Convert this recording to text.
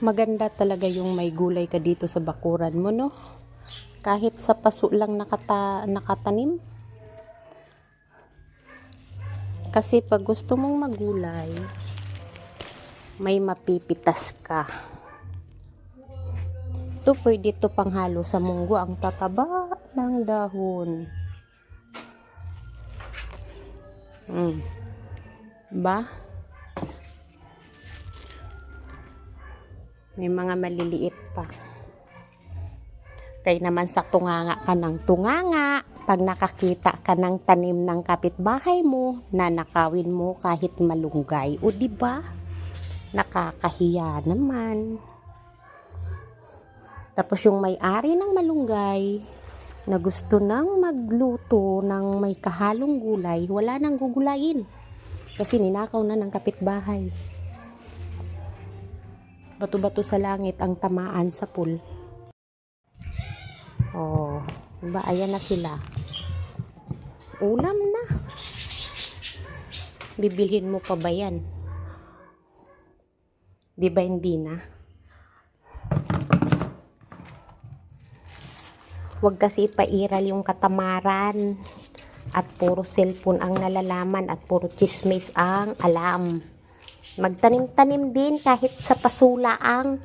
Maganda talaga yung may gulay ka dito sa bakuran mo, no? Kahit sa paso lang nakatanim. Kasi pag gusto mong magulay, may mapipitas ka. Ito pwede ito panghalo sa munggo. Ang tataba ng dahon. Ba? May mga maliliit pa. Kaya naman sa tunganga ka ng tunganga. Pag nakakita ka ng tanim ng kapitbahay mo, nanakawin mo kahit malunggay. O diba? Nakakahiya naman. Tapos yung may-ari ng malunggay na gusto nang magluto ng may kahalong gulay, wala nang gugulayin. Kasi ninakaw na ng kapitbahay. Bato-bato sa langit ang tamaan sa pool. Oh, diba? Ayan na sila. Ulam na. Bibilhin mo pa ba yan? Diba hindi na? Huwag kasi ipairal yung katamaran. At puro cellphone ang nalalaman at puro chismis ang alam. Magtanim-tanim din kahit sa pasulaang.